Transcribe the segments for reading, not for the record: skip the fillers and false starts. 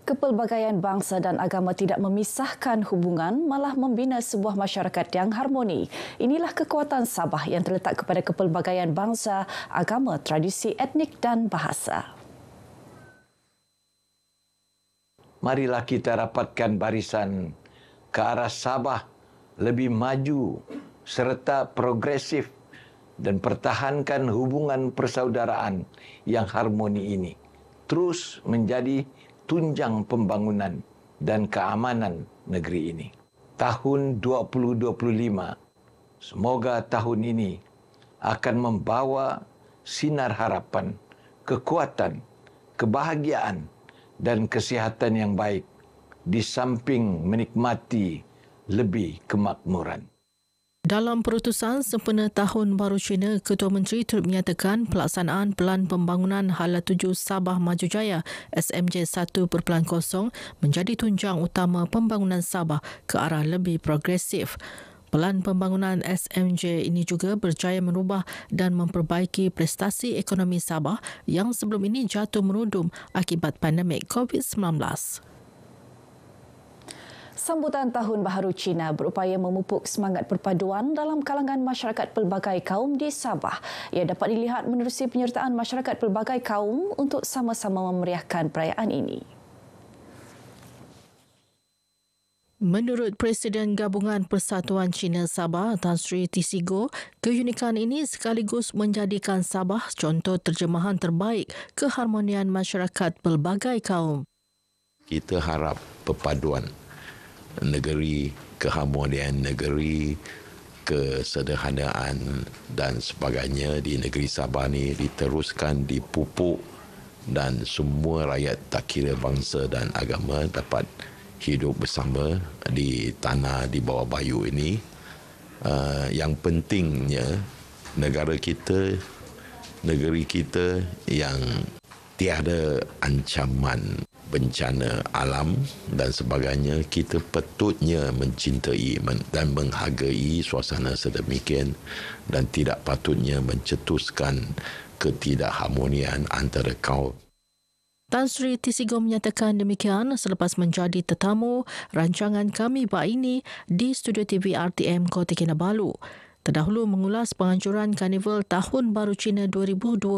Kepelbagaian bangsa dan agama tidak memisahkan hubungan, malah membina sebuah masyarakat yang harmoni. Inilah kekuatan Sabah yang terletak kepada kepelbagaian bangsa, agama, tradisi etnik dan bahasa. Marilah kita rapatkan barisan ke arah Sabah lebih maju serta progresif dan pertahankan hubungan persaudaraan yang harmoni ini terus menjadi tunjang pembangunan dan keamanan negeri ini. Tahun 2025, semoga tahun ini akan membawa sinar harapan, kekuatan, kebahagiaan dan kesihatan yang baik di samping menikmati lebih kemakmuran. Dalam perutusan sempena Tahun Baru Cina, Ketua Menteri turut menyatakan pelaksanaan Pelan Pembangunan Hala 7 Sabah Maju Jaya SMJ 1.0 menjadi tunjang utama pembangunan Sabah ke arah lebih progresif. Pelan pembangunan SMJ ini juga berjaya merubah dan memperbaiki prestasi ekonomi Sabah yang sebelum ini jatuh merudum akibat pandemik COVID-19. Sambutan Tahun Baharu Cina berupaya memupuk semangat perpaduan dalam kalangan masyarakat pelbagai kaum di Sabah. Ia dapat dilihat menerusi penyertaan masyarakat pelbagai kaum untuk sama-sama memeriahkan perayaan ini. Menurut Presiden Gabungan Persatuan Cina Sabah, Tan Sri Tisigo, keunikan ini sekaligus menjadikan Sabah contoh terjemahan terbaik keharmonian masyarakat pelbagai kaum. Kita harap perpaduan negeri, keharmonian negeri, kesederhanaan dan sebagainya di negeri Sabah ni diteruskan, dipupuk dan semua rakyat tak kira bangsa dan agama dapat hidup bersama di tanah di bawah bayu ini. Yang pentingnya negeri kita yang tiada ancaman bencana alam dan sebagainya, kita patutnya mencintai dan menghargai suasana sedemikian dan tidak patutnya mencetuskan ketidakharmonian antara kaum. Tan Sri Tisigo menyatakan demikian selepas menjadi tetamu rancangan Kami Ba Ini di Studio TV RTM Kota Kinabalu. Terdahulu mengulas penganjuran Karnival Tahun Baru Cina 2025,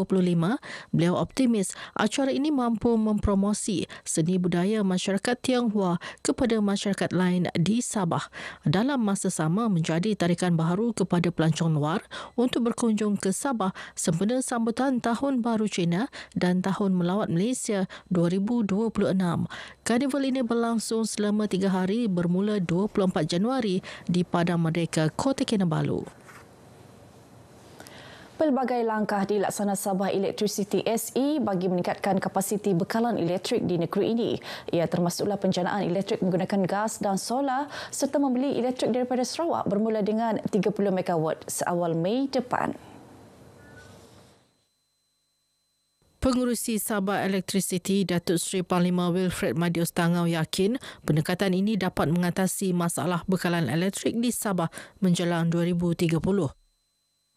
beliau optimis acara ini mampu mempromosi seni budaya masyarakat Tionghoa kepada masyarakat lain di Sabah. Dalam masa sama menjadi tarikan baharu kepada pelancong luar untuk berkunjung ke Sabah sempena sambutan Tahun Baru Cina dan Tahun Melawat Malaysia 2026. Karnival ini berlangsung selama 3 hari bermula 24 Januari di Padang Merdeka, Kota Kinabalu. Pelbagai langkah dilaksana Sabah Electricity SE bagi meningkatkan kapasiti bekalan elektrik di negeri ini. Ia termasuklah penjanaan elektrik menggunakan gas dan solar serta membeli elektrik daripada Sarawak bermula dengan 30 megawatt seawal Mei depan. Pengurusi Sabah Electricity Datuk Seri Panglima Wilfred Madius Tangau yakin pendekatan ini dapat mengatasi masalah bekalan elektrik di Sabah menjelang 2030.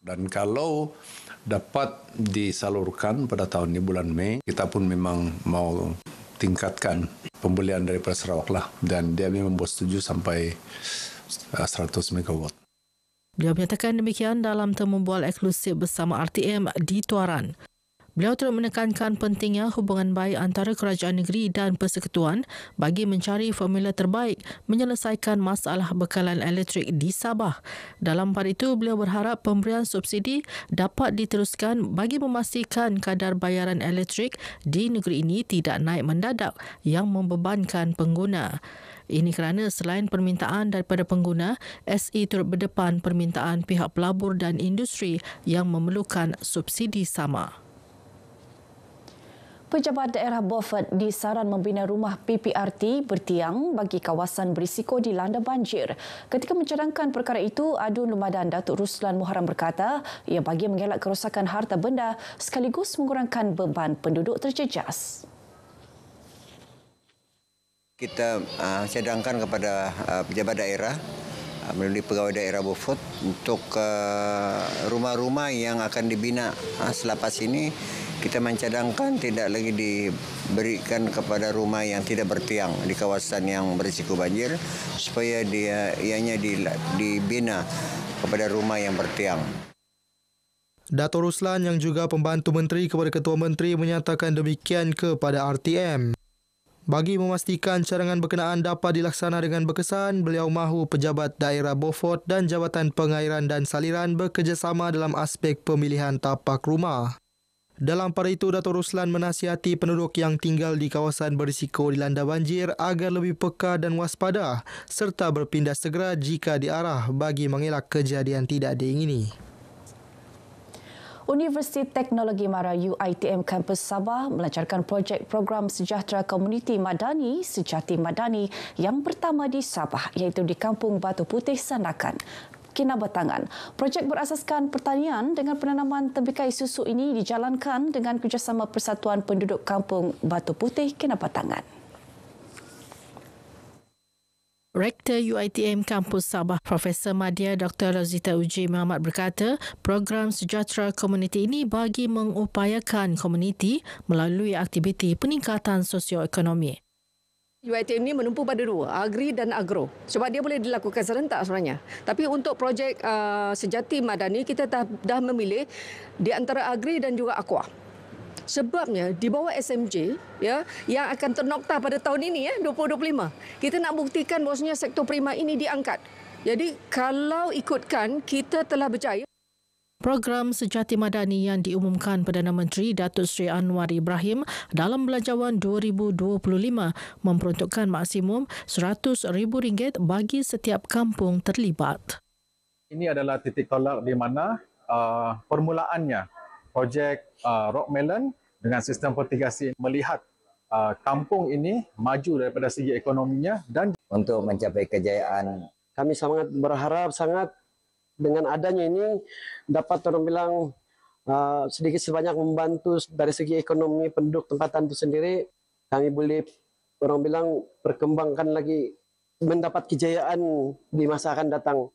Dan kalau dapat disalurkan pada tahun ini bulan Mei, kita pun memang mau tingkatkan pembelian daripada Sarawak lah. Dan dia memang bersetuju sampai 100 megawatt. Beliau menyatakan demikian dalam temu bual eksklusif bersama RTM di Tuaran. Beliau turut menekankan pentingnya hubungan baik antara kerajaan negeri dan persekutuan bagi mencari formula terbaik menyelesaikan masalah bekalan elektrik di Sabah. Dalam pada itu, beliau berharap pemberian subsidi dapat diteruskan bagi memastikan kadar bayaran elektrik di negeri ini tidak naik mendadak yang membebankan pengguna. Ini kerana selain permintaan daripada pengguna, SE turut berdepan permintaan pihak pelabur dan industri yang memerlukan subsidi sama. Pejabat daerah Beaufort disaran membina rumah PPRT bertiang bagi kawasan berisiko dilanda banjir. Ketika mencadangkan perkara itu, Adun Lumadan Datuk Ruslan Muharram berkata ia bagi mengelak kerosakan harta benda sekaligus mengurangkan beban penduduk terjejas. Kita cadangkan kepada pejabat daerah melalui pegawai daerah Beaufort untuk rumah-rumah yang akan dibina selepas ini Kita mencadangkan tidak lagi diberikan kepada rumah yang tidak bertiang di kawasan yang berisiko banjir, supaya ianya dibina kepada rumah yang bertiang. Dato' Ruslan yang juga pembantu menteri kepada Ketua Menteri menyatakan demikian kepada RTM. Bagi memastikan cadangan berkenaan dapat dilaksana dengan berkesan, beliau mahu pejabat daerah Beaufort dan Jabatan Pengairan dan Saliran bekerjasama dalam aspek pemilihan tapak rumah. Dalam pada itu, Dato' Ruslan menasihati penduduk yang tinggal di kawasan berisiko dilanda banjir agar lebih peka dan waspada serta berpindah segera jika diarah bagi mengelak kejadian tidak diingini. Universiti Teknologi Mara UiTM Kampus Sabah melancarkan projek program sejahtera komuniti madani Sejati Madani yang pertama di Sabah, iaitu di Kampung Batu Putih, Sandakan, Kinabatangan. Projek berasaskan pertanian dengan penanaman tembikai susu ini dijalankan dengan kerjasama Persatuan Penduduk Kampung Batu Putih, Kinabatangan. Rektor UiTM Kampus Sabah, Profesor Madya Dr. Rozita Uji Muhammad berkata, program sejahtera komuniti ini bagi mengupayakan komuniti melalui aktiviti peningkatan sosioekonomi. UiTM ini menumpu pada dua, agri dan agro. Sebab dia boleh dilakukan serentak sebenarnya. Tapi untuk projek Sejati Madani, kita dah memilih di antara agri dan juga aqua. Sebabnya di bawah SMJ ya yang akan ternokta pada tahun ini 2025. Kita nak buktikan bahawasanya sektor prima ini diangkat. Jadi kalau ikutkan, kita telah berjaya. Program Sejati Madani yang diumumkan Perdana Menteri Datuk Seri Anwar Ibrahim dalam Belanjawan 2025 memperuntukkan maksimum RM100,000 bagi setiap kampung terlibat. Ini adalah titik tolak di mana permulaannya projek Rock Melon dengan sistem fertigasi melihat kampung ini maju daripada segi ekonominya dan untuk mencapai kejayaan. Kami sangat berharap dengan adanya ini dapat orang bilang sedikit sebanyak membantu dari segi ekonomi penduduk tempatan itu sendiri. Kami boleh orang bilang perkembangkan lagi mendapat kejayaan di masa akan datang.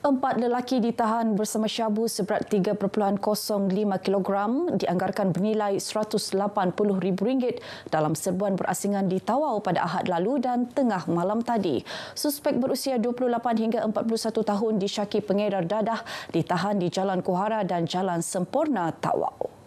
4 lelaki ditahan bersama syabu seberat 3.05 kg dianggarkan bernilai RM180,000 dalam serbuan berasingan di Tawau pada Ahad lalu dan tengah malam tadi. Suspek berusia 28 hingga 41 tahun disyaki pengedar dadah ditahan di Jalan Kuhara dan Jalan Sempurna, Tawau.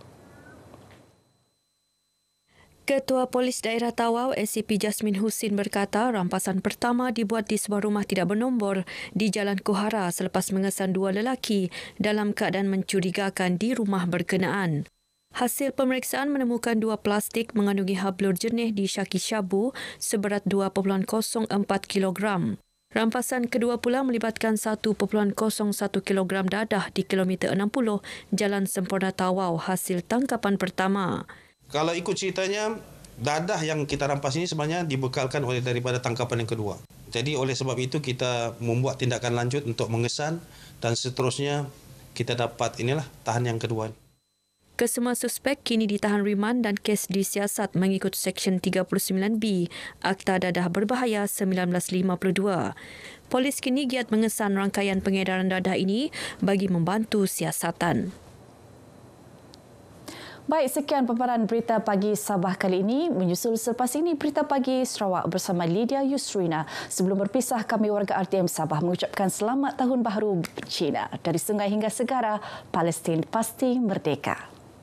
Ketua Polis Daerah Tawau SCP Jasmin Husin berkata rampasan pertama dibuat di sebuah rumah tidak bernombor di Jalan Kuhara selepas mengesan 2 lelaki dalam keadaan mencurigakan di rumah berkenaan. Hasil pemeriksaan menemukan 2 plastik mengandungi hablur jernih disyaki syabu seberat 2.04 kg. Rampasan kedua pula melibatkan 1.01 kg dadah di kilometer 60 Jalan Sempurna Tawau hasil tangkapan pertama. Kalau ikut ceritanya, dadah yang kita rampas ini sebenarnya dibekalkan oleh daripada tangkapan yang kedua. Jadi oleh sebab itu kita membuat tindakan lanjut untuk mengesan dan seterusnya kita dapat tahan yang kedua. Kesemua suspek kini ditahan riman dan kes disiasat mengikut Seksyen 39B Akta Dadah Berbahaya 1952. Polis kini giat mengesan rangkaian pengedaran dadah ini bagi membantu siasatan. Baik, sekian paparan berita pagi Sabah kali ini. Menyusul selepas ini berita pagi Sarawak bersama Lydia Yusrina. Sebelum berpisah, kami warga RTM Sabah mengucapkan selamat tahun baru Cina. Dari sungai hingga segara, Palestin pasti merdeka.